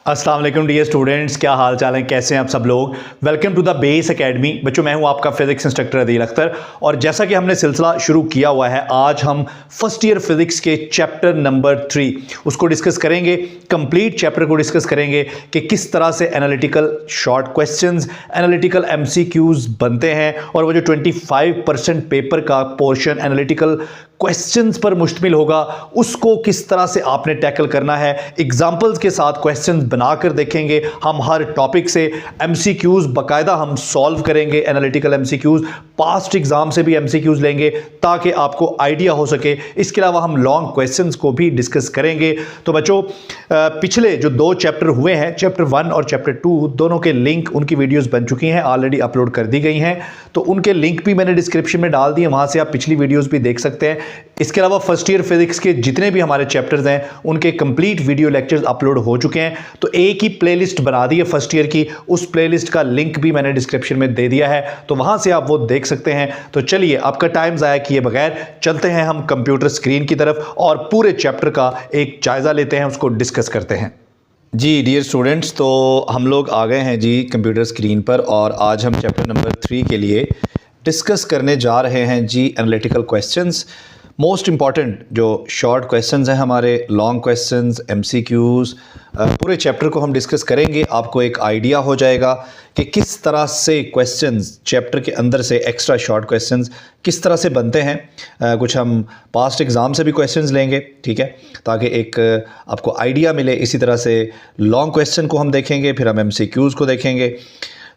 अस्सलाम वालेकुम dear students, क्या हाल चाल है, कैसे हैं आप सब लोग। Welcome to the base academy. बच्चों, मैं हूं आपका फिजिक्स इंस्ट्रक्टर अदील अख्तर और जैसा कि हमने सिलसिला शुरू किया हुआ है, आज हम फर्स्ट ईयर फिजिक्स के चैप्टर नंबर 3 उसको डिस्कस करेंगे। कंप्लीट चैप्टर को डिस्कस करेंगे कि किस तरह से analytical short questions, analytical MCQs बनते हैं और वो जो 25% पेपर का पोर्शन एनालिटिकल क्वेश्चंस पर मुश्तमिल होगा, उसको किस तरह से आपने टैकल करना है। एग्जाम्पल्स के साथ क्वेश्चंस बनाकर देखेंगे। हम हर टॉपिक से एमसीक्यूज बाकायदा हम सॉल्व करेंगे, एनालिटिकल एमसीक्यूज, पास्ट एग्जाम से भी एमसीक्यूज लेंगे ताकि आपको आइडिया हो सके। इसके अलावा हम लॉन्ग क्वेश्चंस को भी डिस्कस करेंगे। तो बच्चों, पिछले जो 2 चैप्टर हुए हैं, चैप्टर 1 और चैप्टर 2, दोनों के लिंक, उनकी वीडियोस बन चुकी हैं, ऑलरेडी अपलोड कर दी गई हैं, तो उनके लिंक भी मैंने डिस्क्रिप्शन में डाल दिए, वहां से आप पिछली वीडियोस भी देख सकते हैं। इसके अलावा फर्स्ट ईयर फिजिक्स के जितने भी हमारे चैप्टर्स हैं, उनके कंप्लीट वीडियो लेक्चर्स अपलोड हो चुके हैं। तो एक ही प्लेलिस्ट बना दी है फर्स्ट ईयर की, उस प्लेलिस्ट का लिंक भी मैंने डिस्क्रिप्शन में दे दिया है, तो वहां से आप वो देख सकते हैं। तो चलिए, आपका टाइम ज़ाया किए बगैर चलते हैं हम कंप्यूटर स्क्रीन की तरफ और पूरे चैप्टर का एक जायजा लेते हैं, उसको डिस्कस करते हैं। जी डियर स्टूडेंट्स, तो हम लोग आ गए हैं जी कंप्यूटर स्क्रीन पर और आज हम चैप्टर नंबर 3 के लिए डिस्कस करने जा रहे हैं जी एनालिटिकल क्वेश्चंस। मोस्ट इम्पॉर्टेंट जो शॉर्ट क्वेश्चंस हैं हमारे, लॉन्ग क्वेश्चंस, एमसीक्यूज़, पूरे चैप्टर को हम डिस्कस करेंगे। आपको एक आइडिया हो जाएगा कि किस तरह से क्वेश्चंस चैप्टर के अंदर से, एक्स्ट्रा शॉर्ट क्वेश्चंस किस तरह से बनते हैं। कुछ हम पास्ट एग्ज़ाम से भी क्वेश्चंस लेंगे, ठीक है, ताकि एक आपको आइडिया मिले। इसी तरह से लॉन्ग क्वेश्चन को हम देखेंगे, फिर हम एमसीक्यूज़ को देखेंगे।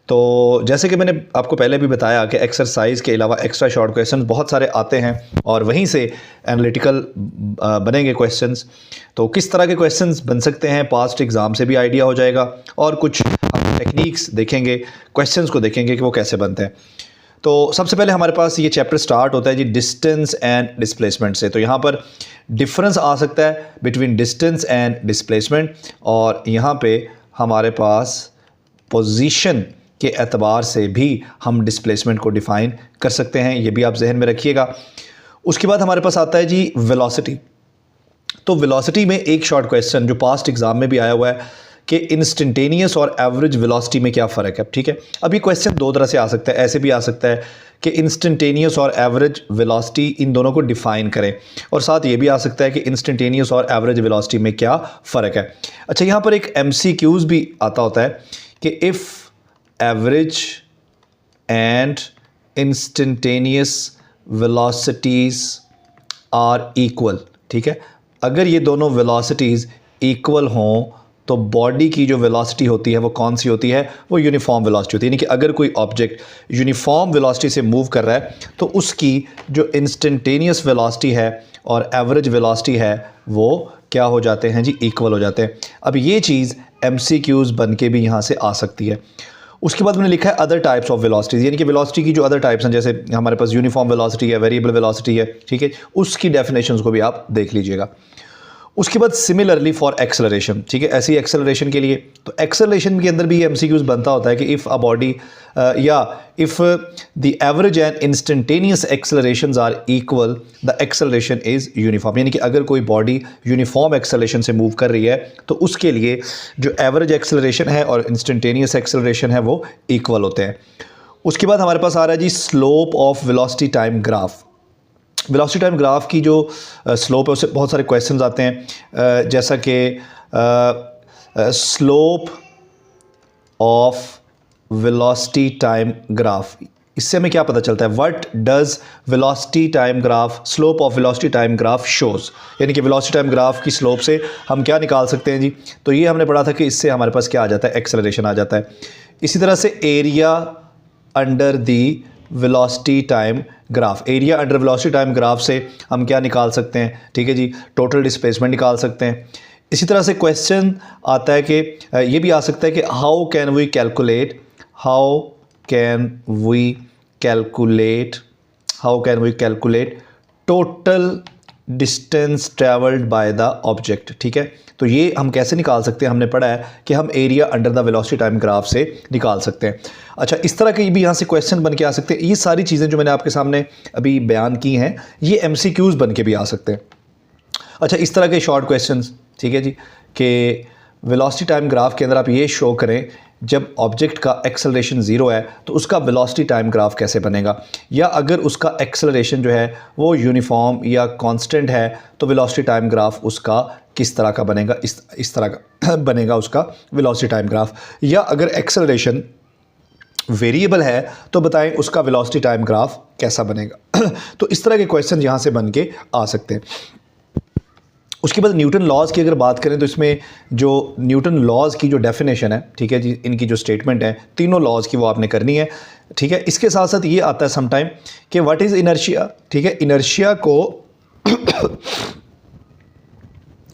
तो जैसे कि मैंने आपको पहले भी बताया कि एक्सरसाइज के अलावा एक्स्ट्रा शॉर्ट क्वेश्चंस बहुत सारे आते हैं और वहीं से एनालिटिकल बनेंगे क्वेश्चंस। तो किस तरह के क्वेश्चंस बन सकते हैं, पास्ट एग्ज़ाम से भी आइडिया हो जाएगा और कुछ हम टेक्निक्स देखेंगे, क्वेश्चंस को देखेंगे कि वो कैसे बनते हैं। तो सबसे पहले हमारे पास ये चैप्टर स्टार्ट होता है जी डिस्टेंस एंड डिस्प्लेसमेंट से। तो यहाँ पर डिफरेंस आ सकता है बिटवीन डिस्टेंस एंड डिस्प्लेसमेंट, और यहाँ पे हमारे पास पोजीशन के एतबार से भी हम डिस्प्लेसमेंट को डिफ़ाइन कर सकते हैं, ये भी आप जहन में रखिएगा। उसके बाद हमारे पास आता है जी वेलोसिटी। तो वेलोसिटी में एक शॉर्ट क्वेश्चन जो पास्ट एग्ज़ाम में भी आया हुआ है कि इंस्टेंटेनियस और एवरेज वेलोसिटी में क्या फ़र्क है, ठीक है। अब ये क्वेश्चन 2 तरह से आ सकता है, ऐसे भी आ सकता है कि इंस्टेंटेनियस और एवरेज वेलोसिटी, इन दोनों को डिफ़ाइन करें, और साथ ये भी आ सकता है कि इंस्टेंटेनियस और एवरेज वेलोसिटी में क्या फ़र्क है। अच्छा, यहाँ पर एक एमसीक्यूज़ भी आता होता है कि if average and instantaneous velocities are equal, ठीक है, अगर ये दोनों वेलोसिटीज़ इक्वल हों तो बॉडी की जो वेलोसिटी होती है वो कौन सी होती है, वो यूनिफॉर्म वेलोसिटी होती है। यानी कि अगर कोई ऑब्जेक्ट यूनिफॉर्म वेलोसिटी से मूव कर रहा है तो उसकी जो इंस्टेंटेनियस वेलोसिटी है और एवरेज वेलोसिटी है वो क्या हो जाते हैं जी, इक्वल हो जाते हैं। अब ये चीज़ एमसीक्यूज़ बन के भी यहाँ से आ सकती है। उसके बाद मैंने लिखा है अदर टाइप्स ऑफ वेलोसिटीज़, यानी कि वेलोसिटी की जो अदर टाइप्स हैं, जैसे हमारे पास यूनिफॉर्म वेलोसिटी है, वेरिएबल वेलोसिटी है, ठीक है, उसकी डेफिनेशंस को भी आप देख लीजिएगा। उसके बाद सिमिलरली फॉर एक्सेलरेशन, ठीक है, ऐसी एक्सेलरेशन के लिए, तो एक्सेलरेशन के अंदर भी एमसीक्यूज़ बनता होता है कि इफ़ अ बॉडी या if the average and instantaneous accelerations are equal the acceleration is uniform, यानी कि अगर कोई बॉडी यूनिफॉर्म एक्सेलरेशन से मूव कर रही है तो उसके लिए जो एवरेज एक्सेलरेशन है और इंस्टेंटेनियस एक्सेलरेशन है वो इक्वल होते हैं। उसके बाद हमारे पास आ रहा है जी slope of velocity time graph. Velocity time graph की जो स्लोप है उससे बहुत सारे क्वेश्चंस आते हैं, जैसा कि slope of velocity time graph, इससे हमें क्या पता चलता है, what does velocity time graph, slope of velocity time graph shows, यानी कि वेलोसिटी टाइम ग्राफ की स्लोप से हम क्या निकाल सकते हैं जी। तो ये हमने पढ़ा था कि इससे हमारे पास क्या आ जाता है, एक्सेलरेशन आ जाता है। इसी तरह से area under the velocity time graph, area under velocity time graph से हम क्या निकाल सकते हैं, ठीक है जी, टोटल डिस्प्लेसमेंट निकाल सकते हैं। इसी तरह से क्वेश्चन आता है कि ये भी आ सकता है कि how can we calculate total distance travelled by the object, ठीक है। तो ये हम कैसे निकाल सकते हैं, हमने पढ़ा है कि हम area under the velocity time graph से निकाल सकते हैं। अच्छा, इस तरह के भी यहाँ से क्वेश्चन बन के आ सकते हैं। ये सारी चीज़ें जो मैंने आपके सामने अभी बयान की हैं, ये एमसीक्यूज़ बन के भी आ सकते हैं। अच्छा, इस तरह के शॉर्ट क्वेश्चंस, ठीक है जी, कि वेलोसिटी टाइम ग्राफ के अंदर आप ये शो करें जब ऑब्जेक्ट का एक्सेलरेशन 0 है तो उसका वेलोसिटी टाइम ग्राफ कैसे बनेगा, या अगर उसका एक्सेलरेशन जो है वो यूनिफॉर्म या कांस्टेंट है तो वेलोसिटी टाइम ग्राफ उसका किस तरह का बनेगा, इस तरह का बनेगा उसका वेलोसिटी टाइम ग्राफ। या अगर एक्सेलरेशन वेरिएबल है तो बताएं उसका वेलोसिटी टाइम ग्राफ कैसा बनेगा। तो इस तरह के क्वेश्चन यहाँ से बन के आ सकते हैं। उसके बाद न्यूटन लॉज की अगर बात करें तो इसमें जो न्यूटन लॉज की जो डेफिनेशन है, ठीक है जी, इनकी जो स्टेटमेंट है तीनों लॉज की वो आपने करनी है, ठीक है। इसके साथ साथ ये आता है समटाइम कि व्हाट इज़ इनर्शिया, ठीक है।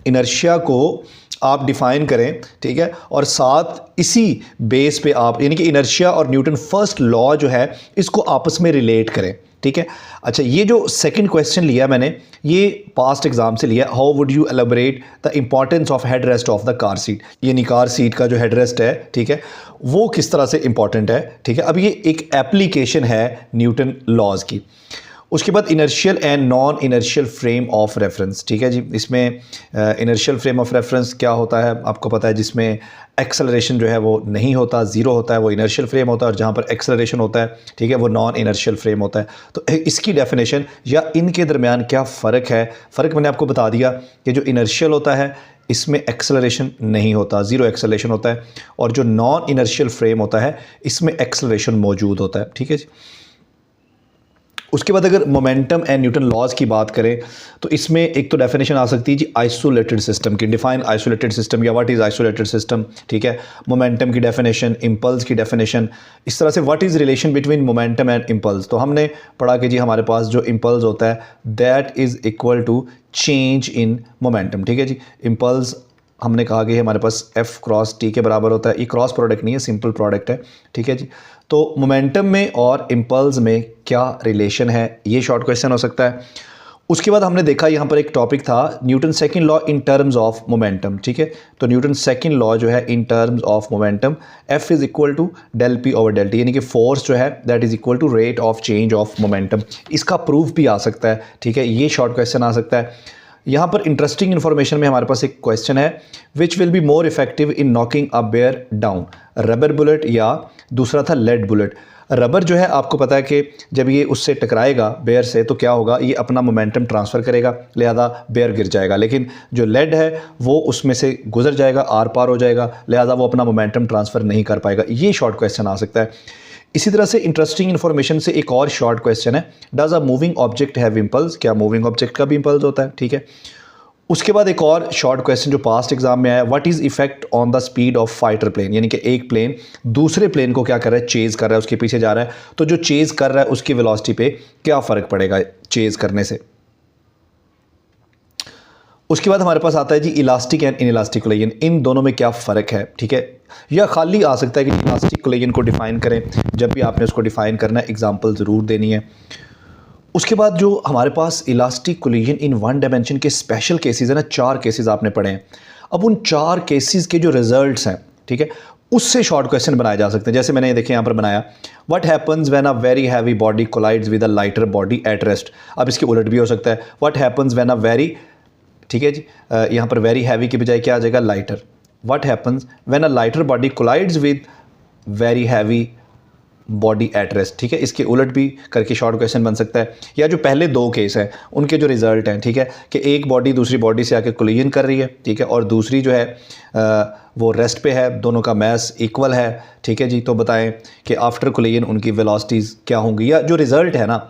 इनर्शिया को आप डिफ़ाइन करें, ठीक है, और साथ इसी बेस पे आप यानी कि इनर्शिया और न्यूटन फर्स्ट लॉ जो है इसको आपस में रिलेट करें, ठीक है। अच्छा, ये जो सेकंड क्वेश्चन लिया मैंने ये पास्ट एग्जाम से लिया, how would you elaborate the importance of head rest of the car seat, यानी कार सीट का जो हेड रेस्ट है, ठीक है, वो किस तरह से इंपॉर्टेंट है, ठीक है। अब ये एक एप्लीकेशन है न्यूटन लॉज की। उसके बाद inertial and non inertial frame of reference, ठीक है जी। इसमें इनर्शियल फ्रेम ऑफ रेफरेंस क्या होता है आपको पता है, जिसमें एक्सेलरेशन जो है वो नहीं होता, ज़ीरो होता है, वो इनर्शियल फ्रेम होता है, और जहाँ पर एक्सेलरेशन होता है, ठीक है, वो नॉन इनर्शियल फ्रेम होता है। तो इसकी डेफिनेशन या इनके दरमियान क्या फ़र्क है, फ़र्क मैंने आपको बता दिया कि जो इनर्शियल होता है इसमें एक्सेलरेशन नहीं होता, ज़ीरो एक्सेलरेशन होता है, और जो नॉन इनर्शियल फ्रेम होता है इसमें एक्सेलरेशन मौजूद होता है, ठीक है जी। उसके बाद अगर मोमेंटम एंड न्यूटन लॉज की बात करें तो इसमें एक तो डेफिनेशन आ सकती है जी आइसोलेटेड सिस्टम की, डिफाइन आइसोलेटेड सिस्टम या व्हाट इज़ आइसोलेटेड सिस्टम, ठीक है। मोमेंटम की डेफिनेशन, इम्पल्स की डेफिनेशन, इस तरह से what is relation between momentum and impulse. तो हमने पढ़ा कि जी हमारे पास जो इम्पल्स होता है that is equal to change in momentum, ठीक है जी। इम्पल्स हमने कहा कि हमारे पास F क्रॉस T के बराबर होता है, ये क्रॉस प्रोडक्ट नहीं है, सिंपल प्रोडक्ट है, ठीक है जी। तो मोमेंटम में और इम्पल्स में क्या रिलेशन है, ये शॉर्ट क्वेश्चन हो सकता है। उसके बाद हमने देखा यहाँ पर एक टॉपिक था Newton second law in terms of momentum, ठीक है। तो न्यूटन सेकंड लॉ जो है in terms of momentum, F is equal to del P over del T, यानी कि फोर्स जो है that is equal to rate of change of momentum. इसका प्रूफ भी आ सकता है, ठीक है, ये शॉर्ट क्वेश्चन आ सकता है। यहाँ पर इंटरेस्टिंग इन्फॉर्मेशन में हमारे पास एक क्वेश्चन है, which will be more effective in knocking a bear down, rubber bullet या दूसरा था लेड बुलेट। रबर जो है आपको पता है कि जब ये उससे टकराएगा बेयर से तो क्या होगा, ये अपना मोमेंटम ट्रांसफ़र करेगा, लिहाजा बेयर गिर जाएगा। लेकिन जो लेड है वो उसमें से गुजर जाएगा, आर पार हो जाएगा, लिहाजा वो अपना मोमेंटम ट्रांसफ़र नहीं कर पाएगा। ये शॉर्ट क्वेश्चन आ सकता है। इसी तरह से इंटरेस्टिंग इन्फॉर्मेशन से एक और शॉर्ट क्वेश्चन है, does a moving object have impulse, क्या मूविंग ऑब्जेक्ट का भी इम्पल्स होता है, ठीक है। उसके बाद एक और शॉर्ट क्वेश्चन जो पास्ट एग्जाम में आया, what is effect on the speed of fighter plane, यानी कि एक प्लेन दूसरे प्लेन को क्या कर रहा है, चेज़ कर रहा है, उसके पीछे जा रहा है, तो जो चेज़ कर रहा है उसकी वेलोसिटी पे क्या फ़र्क पड़ेगा चेज़ करने से। उसके बाद हमारे पास आता है जी इलास्टिक एंड इनइलास्टिक कोलिजन, इन दोनों में क्या फ़र्क है, ठीक है। या खाली आ सकता है कि इलास्टिक कोलिजन को डिफ़ाइन करें, जब भी आपने उसको डिफ़ाइन करना है एग्जांपल ज़रूर देनी है। उसके बाद जो हमारे पास elastic collision in one dimension के स्पेशल केसेस है ना, 4 केसेस आपने पढ़े हैं। अब उन 4 केसेस के जो रिजल्ट्स हैं, ठीक है, उससे शॉर्ट क्वेश्चन बनाए जा सकते हैं। जैसे मैंने देखे यहाँ पर बनाया, what happens when a very heavy body collides with a lighter body at rest. अब इसके उलट भी हो सकता है, what happens when a very, ठीक है जी, यहाँ पर वेरी हैवी की बजाय क्या आ जाएगा, lighter. What happens when a lighter body collides with very heavy body at rest, ठीक है, इसके उलट भी करके शॉर्ट क्वेश्चन बन सकता है। या जो पहले 2 केस हैं उनके जो रिजल्ट हैं, ठीक है, कि एक बॉडी दूसरी बॉडी से आके कोलिजन कर रही है, ठीक है, और दूसरी जो है वो रेस्ट पे है, दोनों का मैस इक्वल है, ठीक है जी। तो बताएं कि आफ्टर कोलिजन उनकी वेलोसिटीज़ क्या होंगी। या जो रिज़ल्ट है ना,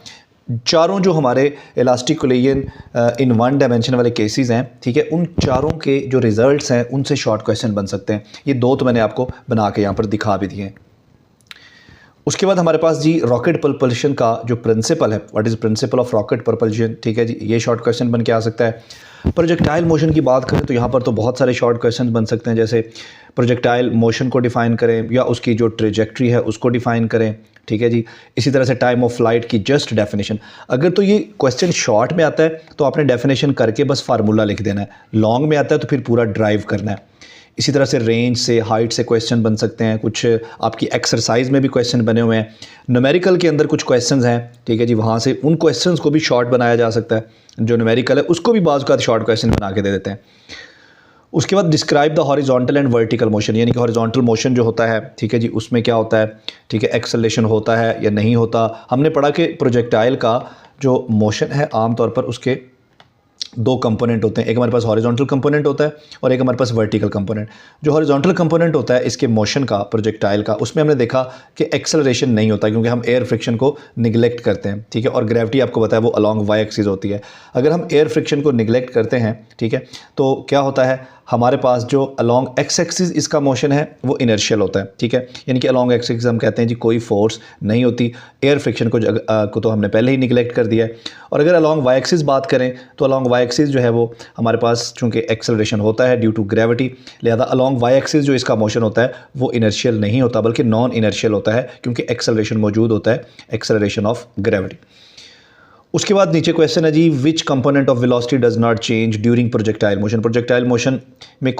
चारों जो हमारे elastic collision in one dimension वाले केसेस हैं, ठीक है, उन चारों के जो रिजल्ट्स हैं उनसे शॉर्ट क्वेश्चन बन सकते हैं। ये 2 तो मैंने आपको बना के यहाँ पर दिखा भी दिए हैं। उसके बाद हमारे पास जी रॉकेट propulsion का जो प्रिंसिपल है, what is principle of rocket propulsion, ठीक है जी, ये शॉर्ट क्वेश्चन बन के आ सकता है। प्रोजेक्टाइल मोशन की बात करें तो यहाँ पर तो बहुत सारे शॉर्ट क्वेश्चन बन सकते हैं, जैसे प्रोजेक्टाइल मोशन को डिफ़ाइन करें या उसकी जो ट्रेजेक्ट्री है उसको डिफ़ाइन करें, ठीक है जी। इसी तरह से टाइम ऑफ फ्लाइट की जस्ट डेफिनेशन। अगर तो ये क्वेश्चन शॉर्ट में आता है तो आपने डेफिनेशन करके बस फार्मूला लिख देना है, लॉन्ग में आता है तो फिर पूरा ड्राइव करना है। इसी तरह से रेंज से, हाइट से क्वेश्चन बन सकते हैं, कुछ आपकी एक्सरसाइज में भी क्वेश्चन बने हुए हैं, न्यूमेरिकल के अंदर कुछ क्वेश्चंस हैं, ठीक है जी, वहाँ से उन क्वेश्चंस को भी शॉर्ट बनाया जा सकता है। जो न्यूमेरिकल है उसको भी बाज़ का शॉर्ट क्वेश्चन बना के दे देते हैं। उसके बाद describe the horizontal and vertical motion, यानी कि हॉरिजॉन्टल मोशन जो होता है, ठीक है जी, उसमें क्या होता है, ठीक है, एक्सेलरेशन होता है या नहीं होता। हमने पढ़ा कि प्रोजेक्टाइल का जो मोशन है आमतौर पर उसके दो कंपोनेंट होते हैं, एक हमारे पास हॉरिजॉन्टल कंपोनेंट होता है और एक हमारे पास वर्टिकल कंपोनेंट। जो हॉरिजॉन्टल कंपोनेंट होता है इसके मोशन का, प्रोजेक्टाइल का, उसमें हमने देखा कि एक्सेलरेशन नहीं होता क्योंकि हम एयर फ्रिक्शन को निगलेक्ट करते हैं, ठीक है, और ग्रेविटी आपको पता है वो अलॉन्ग वाई एक्सिस होती है। अगर हम एयर फ्रिक्शन को निगलेक्ट करते हैं, ठीक है, तो क्या होता है, हमारे पास जो अलॉन्ग एक्स एक्सिस इसका मोशन है वो इनर्शियल होता है, ठीक है, यानी कि अलॉन्ग एक्स एक्सिस हम कहते हैं जी कोई फोर्स नहीं होती, एयर फ्रिक्शन को तो हमने पहले ही निगलेक्ट कर दिया है। और अगर अलॉन्ग वाई एक्सिस बात करें तो अलॉन्ग वाई एक्सिस जो है वो हमारे पास चूंकि एक्सेलरेशन होता है ड्यू टू ग्रेविटी, लिहाजा अलॉन्ग वाई एक्सिस जो इसका मोशन होता है वो इनर्शियल नहीं होता बल्कि नॉन इनर्शियल होता है क्योंकि एक्सेलरेशन मौजूद होता है, एक्सेलरेशन ऑफ ग्रेविटी। उसके बाद नीचे क्वेश्चन है जी, which component of velocity does not change during projectile motion, projectile motion में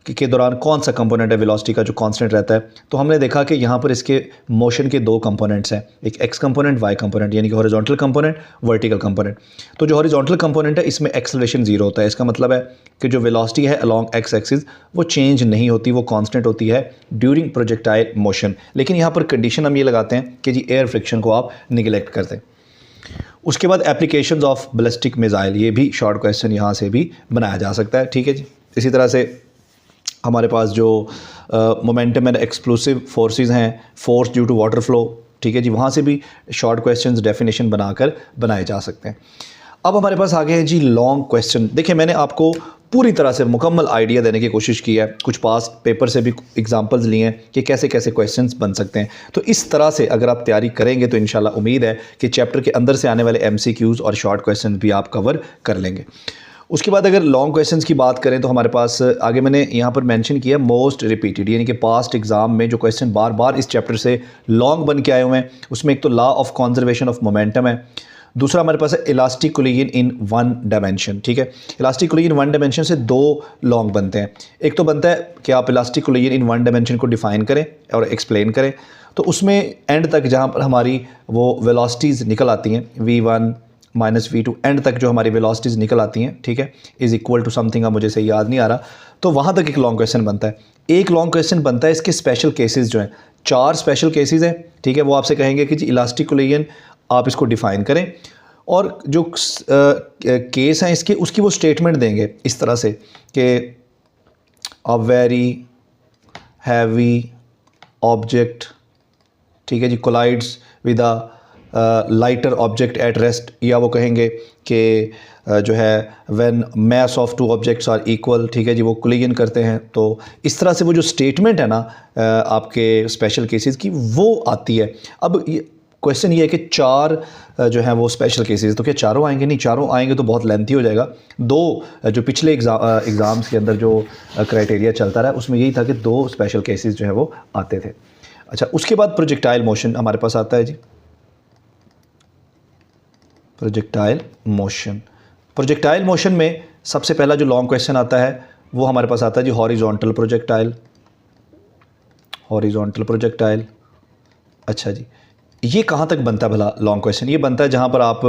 के दौरान कौन सा कंपोनेंट है वेलोसिटी का जो कांस्टेंट रहता है। तो हमने देखा कि यहाँ पर इसके मोशन के दो कंपोनेंट्स हैं, एक एक्स कंपोनेंट, वाई कंपोनेंट, यानी कि हॉरिजॉन्टल कंपोनेंट, वर्टिकल कंपोनेंट। तो जो हॉरिजॉन्टल कंपोनेंट है इसमें एक्सेलरेशन जीरो होता है, इसका मतलब है कि जो वेलोसिटी है अलॉन्ग एक्स एक्सिस वो चेंज नहीं होती, वो कांस्टेंट होती है ड्यूरिंग प्रोजेक्टाइल मोशन। लेकिन यहाँ पर कंडीशन हम ये लगाते हैं कि जी एयर फ्रिक्शन को आप निगलेक्ट कर दें। उसके बाद एप्लीकेशंस ऑफ बैलिस्टिक मिसाइल, ये भी शॉर्ट क्वेश्चन यहाँ से भी बनाया जा सकता है, ठीक है जी। इसी तरह से हमारे पास जो मोमेंटम एंड एक्सप्लोसिव फोर्सेस हैं, force due to water flow, ठीक है जी, वहाँ से भी शॉर्ट क्वेश्चंस डेफिनेशन बनाकर बनाए जा सकते हैं। अब हमारे पास आगे है जी लॉन्ग क्वेश्चन। देखिए मैंने आपको पूरी तरह से मुकम्मल आइडिया देने की कोशिश की है, कुछ पास पेपर से भी एग्जांपल्स लिए हैं कि कैसे कैसे क्वेश्चंस बन सकते हैं। तो इस तरह से अगर आप तैयारी करेंगे तो इंशाल्लाह उम्मीद है कि चैप्टर के अंदर से आने वाले एमसीक्यूज़ और शॉर्ट क्वेश्चन भी आप कवर कर लेंगे। उसके बाद अगर लॉन्ग क्वेश्चंस की बात करें तो हमारे पास आगे मैंने यहाँ पर मेंशन किया मोस्ट रिपीटेड, यानी कि पास्ट एग्जाम में जो क्वेश्चन बार बार इस चैप्टर से लॉन्ग बन के आए हुए हैं, उसमें एक तो law of conservation of momentum है, दूसरा हमारे पास है elastic collision in one dimension, ठीक है। इलास्टिक कोलिजन वन डायमेंशन से दो लॉन्ग बनते हैं, एक तो बनता है कि आप elastic collision in one dimension को डिफाइन करें और एक्सप्लेन करें, तो उसमें एंड तक जहाँ पर हमारी वो वेलोसिटीज़ निकल आती हैं v1 माइनस v2, एंड तक जो हमारी वेलोसिटीज़ निकल आती हैं, ठीक है, इज़ इक्वल टू समथिंग, मुझे से याद नहीं आ रहा, तो वहाँ तक एक लॉन्ग क्वेश्चन बनता है। एक लॉन्ग क्वेश्चन बनता है इसके स्पेशल केसेस जो हैं, 4 स्पेशल केसेस हैं, ठीक है, वो आपसे कहेंगे कि जी इलास्टिक कोलिजन आप इसको डिफ़ाइन करें और जो केस हैं इसके उसकी वो स्टेटमेंट देंगे इस तरह से कि अ वेरी हैवी ऑब्जेक्ट, ठीक है जी, collides with a lighter object at rest, या वो कहेंगे कि जो है when mass of two objects are equal, ठीक है जी, वो कोलिजन करते हैं। तो इस तरह से वो जो स्टेटमेंट है ना आपके स्पेशल केसेस की वो आती है। अब क्वेश्चन ये है कि 4 जो है वो स्पेशल केसेस, तो क्या चारों आएंगे? नहीं, चारों आएंगे तो बहुत लेंथी हो जाएगा। 2 जो पिछले एग्ज़ाम्स के अंदर जो क्राइटेरिया चलता रहा उसमें यही था कि 2 स्पेशल केसेस जो है वो आते थे। अच्छा, उसके बाद प्रोजेक्टाइल मोशन हमारे पास आता है जी, प्रोजेक्टाइल मोशन। प्रोजेक्टाइल मोशन में सबसे पहला जो लॉन्ग क्वेश्चन आता है वो हमारे पास आता है जी हॉरिजॉन्टल प्रोजेक्टाइल, हॉरिजॉन्टल प्रोजेक्टाइल। अच्छा जी, ये कहाँ तक बनता है भला लॉन्ग क्वेश्चन? ये बनता है जहाँ पर आप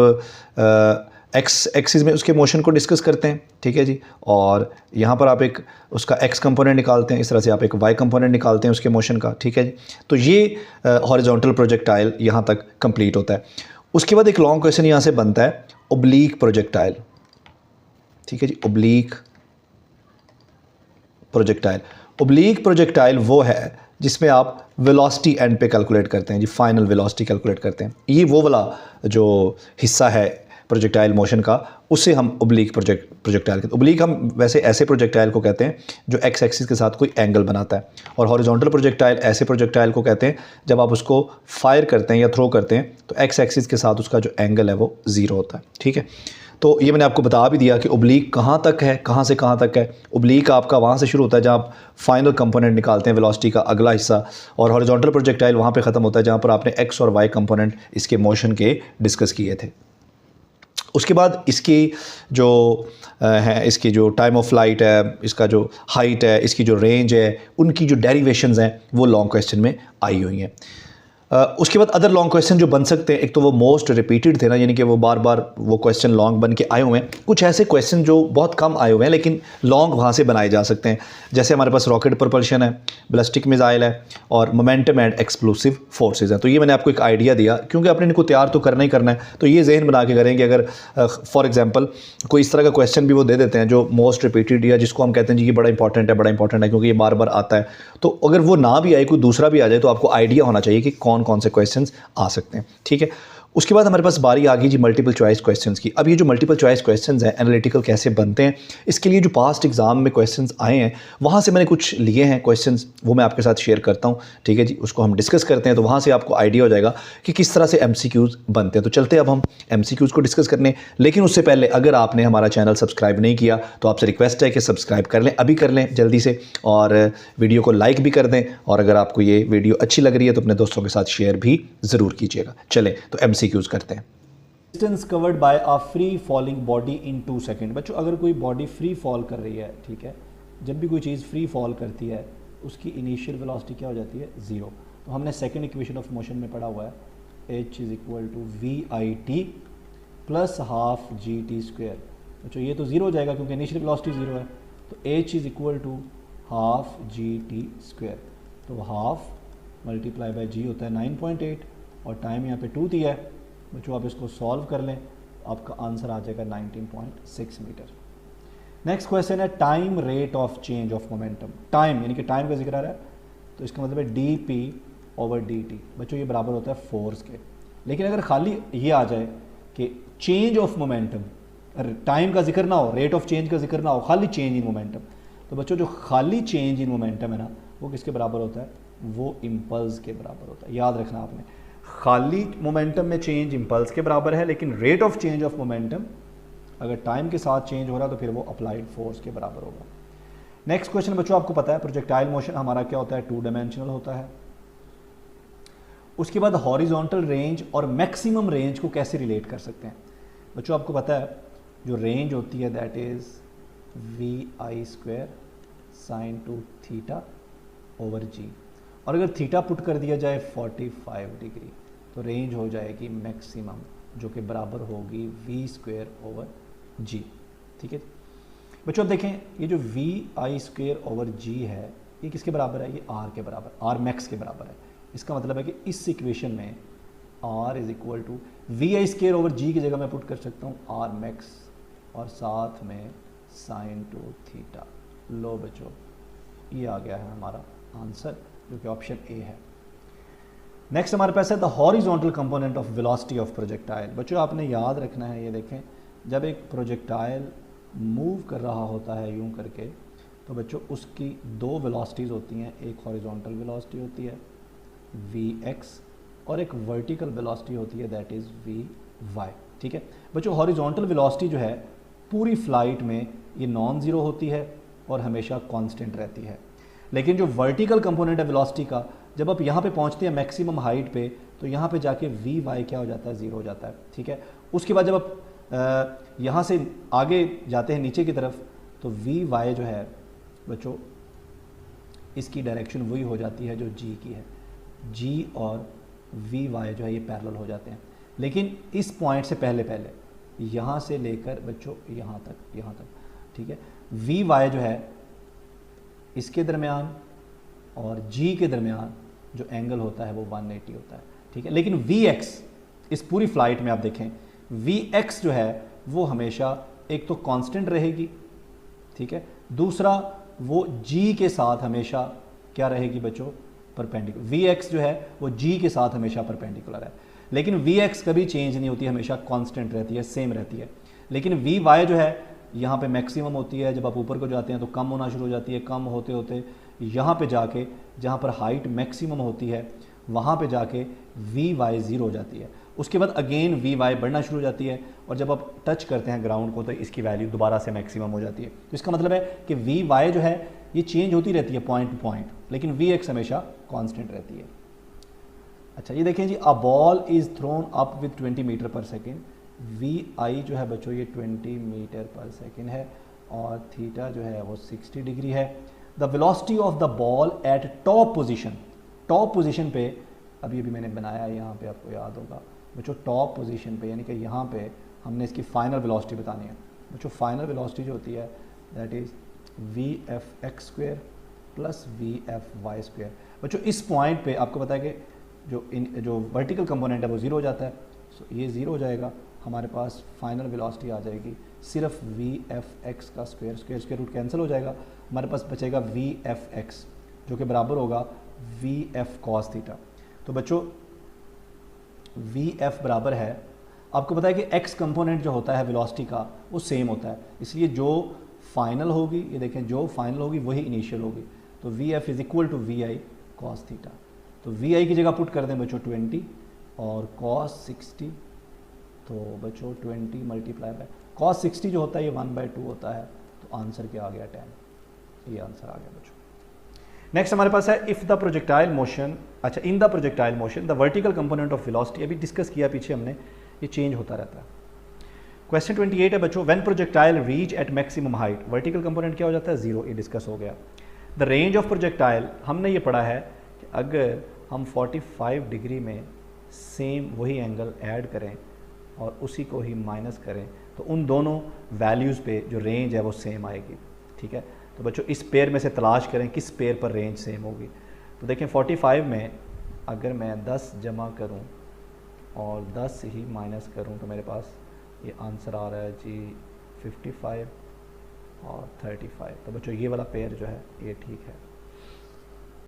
एक्स एक्सिस में उसके मोशन को डिस्कस करते हैं, ठीक है जी, और यहाँ पर आप एक उसका एक्स कंपोनेंट निकालते हैं, इस तरह से आप एक वाई कंपोनेंट निकालते हैं उसके मोशन का, ठीक है जी। तो ये हॉरिजॉन्टल प्रोजेक्टाइल यहाँ तक कंप्लीट होता है। उसके बाद एक लॉन्ग क्वेश्चन यहाँ से बनता है ओब्लीक प्रोजेक्टाइल, ठीक है जी, ओब्लीक प्रोजेक्टाइल। ओब्लीक प्रोजेक्टाइल वो है जिसमें आप वेलोसिटी एंड पे कैलकुलेट करते हैं जी, फाइनल वेलोसिटी कैलकुलेट करते हैं। ये वो वाला जो हिस्सा है प्रोजेक्टाइल मोशन का, उसे हम ओब्लीक प्रोजेक्टाइल कहते हैं। ओब्लीक हम वैसे ऐसे प्रोजेक्टाइल को कहते हैं जो एक्स एक्सिस के साथ कोई एंगल बनाता है, और हॉरिजॉन्टल प्रोजेक्टाइल ऐसे प्रोजेक्टाइल को कहते हैं जब आप उसको फायर करते हैं या थ्रो करते हैं तो एक्स एक्सिस के साथ उसका जो एंगल है वो 0 होता है, ठीक है। तो ये मैंने आपको बता भी दिया कि ओब्लीक कहाँ तक है, कहाँ से कहाँ तक है। ओब्लीक आपका वहाँ से शुरू होता है जहाँ आप फाइनल कंपोनेंट निकालते हैं वेलोसिटी का अगला हिस्सा, और हॉरिजॉन्टल प्रोजेक्टाइल वहाँ पे ख़त्म होता है जहाँ पर आपने एक्स और वाई कंपोनेंट इसके मोशन के डिस्कस किए थे। उसके बाद इसकी जो है, इसकी जो टाइम ऑफ फ्लाइट है, इसका जो हाइट है, इसकी जो रेंज है, उनकी जो डेरिवेशंस हैं वो लॉन्ग क्वेश्चन में आई हुई हैं। उसके बाद अदर लॉन्ग क्वेश्चन जो बन सकते हैं, एक तो वो मोस्ट रिपीटेड थे ना, यानी कि वो बार बार वो क्वेश्चन लॉन्ग बन के आए हुए हैं। कुछ ऐसे क्वेश्चन जो बहुत कम आए हुए हैं लेकिन लॉन्ग वहाँ से बनाए जा सकते हैं, जैसे हमारे पास रॉकेट प्रोपल्शन है, बैलिस्टिक मिसाइल है और मोमेंटम एंड एक्सप्लोसिव फोर्सेज हैं। तो ये मैंने आपको एक आइडिया दिया, क्योंकि आपने इनको तैयार तो करना ही करना है, तो ये जहन बना के करें कि अगर फॉर एग्जाम्पल कोई इस तरह का क्वेश्चन भी वो दे देते हैं जो मोस्ट रिपीटेड या जिसको हम कहते हैं जी ये बड़ा इंपॉर्टेंट है, बड़ा इंपॉर्टेंट है क्योंकि ये बार बार आता है, तो अगर वो ना भी आए, कोई दूसरा भी आ जाए, तो आपको आइडिया होना चाहिए कि कौन कौन से क्वेश्चंस आ सकते हैं। ठीक है, उसके बाद हमारे पास बारी आ गई जी मल्टीपल चॉइस क्वेश्चंस की। अब ये जो मल्टीपल चॉइस क्वेश्चंस हैं एनालिटिकल कैसे बनते हैं, इसके लिए जो पास्ट एग्जाम में क्वेश्चंस आए हैं वहाँ से मैंने कुछ लिए हैं क्वेश्चंस, वो मैं आपके साथ शेयर करता हूँ। ठीक है जी, उसको हम डिस्कस करते हैं, तो वहाँ से आपको आइडिया हो जाएगा कि किस तरह से MCQs बनते हैं। तो चलते अब हम MCQs को डिस्कस करने, लेकिन उससे पहले अगर आपने हमारा चैनल सब्सक्राइब नहीं किया तो आपसे रिक्वेस्ट है कि सब्सक्राइब कर लें, अभी कर लें जल्दी से, और वीडियो को लाइक भी कर दें, और अगर आपको ये वीडियो अच्छी लग रही है तो अपने दोस्तों के साथ शेयर भी ज़रूर कीजिएगा। चलें तो MCQs करते हैं। Distance covered by a free falling body in 2 second. बच्चों अगर कोई बॉडी फ्री फॉल कर रही है, ठीक है, जब भी कोई चीज़ फ्री फॉल करती है उसकी इनिशियल वेलोसिटी क्या हो जाती है, 0। तो हमने सेकंड इक्वेशन ऑफ मोशन में पढ़ा हुआ है h is equal to VIT plus half GT²। बच्चों ये तो 0 हो जाएगा क्योंकि इनिशियल वेलोसिटी 0 है, तो h is equal to half GT²। तो हाफ मल्टीप्लाई बाय g होता है 9.8 और टाइम यहाँ पे 2 दिया है। बच्चों आप इसको सॉल्व कर लें, आपका आंसर आ जाएगा 19.6 मीटर। नेक्स्ट क्वेश्चन है time rate of change of momentum. Time यानी कि टाइम का जिक्र आ रहा है, तो इसका मतलब है dp/dt। बच्चों ये बराबर होता है फोर्स के। लेकिन अगर खाली ये आ जाए कि चेंज ऑफ मोमेंटम, टाइम का जिक्र ना हो, रेट ऑफ चेंज का जिक्र ना हो, खाली चेंज इन मोमेंटम, तो बच्चों जो खाली चेंज इन मोमेंटम है ना, वो किसके बराबर होता है, वो इम्पल्स के बराबर होता है। याद रखना आपने, खाली मोमेंटम में चेंज इम्पल्स के बराबर है, लेकिन rate of change of momentum अगर टाइम के साथ चेंज हो रहा है तो फिर वो अप्लाइड फोर्स के बराबर होगा। नेक्स्ट क्वेश्चन बच्चों आपको पता है प्रोजेक्टाइल मोशन हमारा क्या होता है, 2 डायमेंशनल होता है। उसके बाद हॉरिजॉन्टल रेंज और मैक्सिमम रेंज को कैसे रिलेट कर सकते हैं। बच्चों आपको पता है जो रेंज होती है that is VI² sin 2θ/g, और अगर थीटा पुट कर दिया जाए 45 डिग्री तो रेंज हो जाएगी मैक्सिमम, जो कि बराबर होगी V²/g। ठीक है बच्चों, अब देखें ये जो VI²/g है ये किसके बराबर है, ये R के बराबर, R मैक्स के बराबर है। इसका मतलब है कि इस इक्वेशन में R is equal to VI²/g की जगह मैं पुट कर सकता हूँ R मैक्स और साथ में sin 2θ। लो बच्चों ये आ गया है हमारा आंसर, जो कि ऑप्शन ए है। नेक्स्ट हमारे पास है the horizontal component of velocity of projectile. बच्चों आपने याद रखना है, ये देखें जब एक प्रोजेक्टाइल मूव कर रहा होता है यूं करके, तो बच्चों उसकी 2 वेलोसिटीज़ होती हैं, एक हॉरिजॉन्टल वेलोसिटी होती है Vx और एक वर्टिकल वेलोसिटी होती है दैट इज़ Vy। ठीक है बच्चों, हॉरिजॉन्टल वेलोसिटी जो है पूरी फ्लाइट में ये नॉन ज़ीरो होती है और हमेशा कांस्टेंट रहती है, लेकिन जो वर्टिकल कंपोनेंट है वेलोसिटी का, जब आप यहाँ पे पहुँचते हैं मैक्सिमम हाइट पे, तो यहाँ पे जाके Vy क्या हो जाता है, 0 हो जाता है। ठीक है, उसके बाद जब आप यहाँ से आगे जाते हैं नीचे की तरफ, तो Vy जो है बच्चों इसकी डायरेक्शन वही हो जाती है जो G की है, G और Vy जो है ये पैरेलल हो जाते हैं। लेकिन इस पॉइंट से पहले यहाँ से लेकर बच्चों यहाँ तक, ठीक है, Vy जो है इसके दरमियान और G के दरमियान जो एंगल होता है वो 180 होता है। ठीक है, लेकिन Vx इस पूरी फ्लाइट में आप देखें Vx जो है वो हमेशा एक तो कांस्टेंट रहेगी, ठीक है, दूसरा वो G के साथ हमेशा क्या रहेगी बच्चों, परपेंडिकुलर। Vx जो है वो G के साथ हमेशा परपेंडिकुलर है, लेकिन Vx कभी चेंज नहीं होती, हमेशा कांस्टेंट रहती है, सेम रहती है। लेकिन Vy जो है यहाँ पे मैक्सिमम होती है, जब आप ऊपर को जाते हैं तो कम होना शुरू हो जाती है, कम होते होते यहाँ पे जाके जहाँ पर हाइट मैक्सिमम होती है वहाँ पे जाके Vy 0 हो जाती है। उसके बाद अगेन Vy बढ़ना शुरू हो जाती है, और जब आप टच करते हैं ग्राउंड को तो इसकी वैल्यू दोबारा से मैक्सिमम हो जाती है। तो इसका मतलब है कि Vy जो है ये चेंज होती रहती है पॉइंट टू पॉइंट, लेकिन Vx हमेशा कांस्टेंट रहती है। अच्छा ये देखें जी, a ball is thrown up with 20 metre per second. Vi जो है बच्चों ये 20 मीटर पर सेकेंड है और थीटा जो है वो 60 डिग्री है। The velocity of the ball eight top position पे अभी अभी मैंने बनाया है यहाँ पे, आपको याद होगा बच्चों, टॉप पोजीशन पे, यानी कि यहाँ पे हमने इसकी फाइनल वेलोसिटी बतानी है बच्चों। फाइनल वेलोसिटी जो होती है that is V F X square plus V F Y square. बच्चों इस पॉइंट पे आपको पता है कि जो वर्टिकल कंपोनेंट है वो ज़ीरो हो जाता है, सो ये ज़ीरो हो जाएगा, हमारे पास फाइनल वेलोसिटी आ जाएगी सिर्फ वी एफ एक्स का स्क्वायर, स्क्वायर रूट कैंसिल हो जाएगा, हमारे पास बचेगा वी एफ एक्स जो कि बराबर होगा वी एफ कॉस थीटा। तो बच्चों वी एफ बराबर है, आपको पता है कि एक्स कंपोनेंट जो होता है वेलोसिटी का वो सेम होता है, इसलिए जो फाइनल होगी, ये देखें जो फाइनल होगी वही इनिशियल होगी, तो V F is equal to V I cos theta. तो वी आई की जगह पुट कर दें बच्चों 20 और कॉस 60, तो बच्चों 20 मल्टीप्लाई बाय कॉस 60 जो होता है ये 1/2 होता है, तो आंसर क्या आ गया 10, ये आंसर आ गया बच्चों। नेक्स्ट हमारे पास है इफ़ द प्रोजेक्टाइल मोशन, अच्छा in the projectile motion the vertical component of velocity, अभी डिस्कस किया पीछे हमने, ये चेंज होता रहता है। क्वेश्चन 28 है बच्चों, when projectile reach at maximum height, vertical component क्या हो जाता है 0, ये डिस्कस हो गया। द रेंज ऑफ प्रोजेक्टाइल, हमने ये पढ़ा है कि अगर हम 45 डिग्री में सेम वही एंगल ऐड करें और उसी को ही माइनस करें तो उन दोनों वैल्यूज़ पे जो रेंज है वो सेम आएगी, ठीक है। तो बच्चों इस पेयर में से तलाश करें किस पेयर पर रेंज सेम होगी। तो देखें 45 में अगर मैं 10 जमा करूं और 10 ही माइनस करूं तो मेरे पास ये आंसर आ रहा है जी 55 और 35। तो बच्चों ये वाला पेयर जो है ये ठीक है।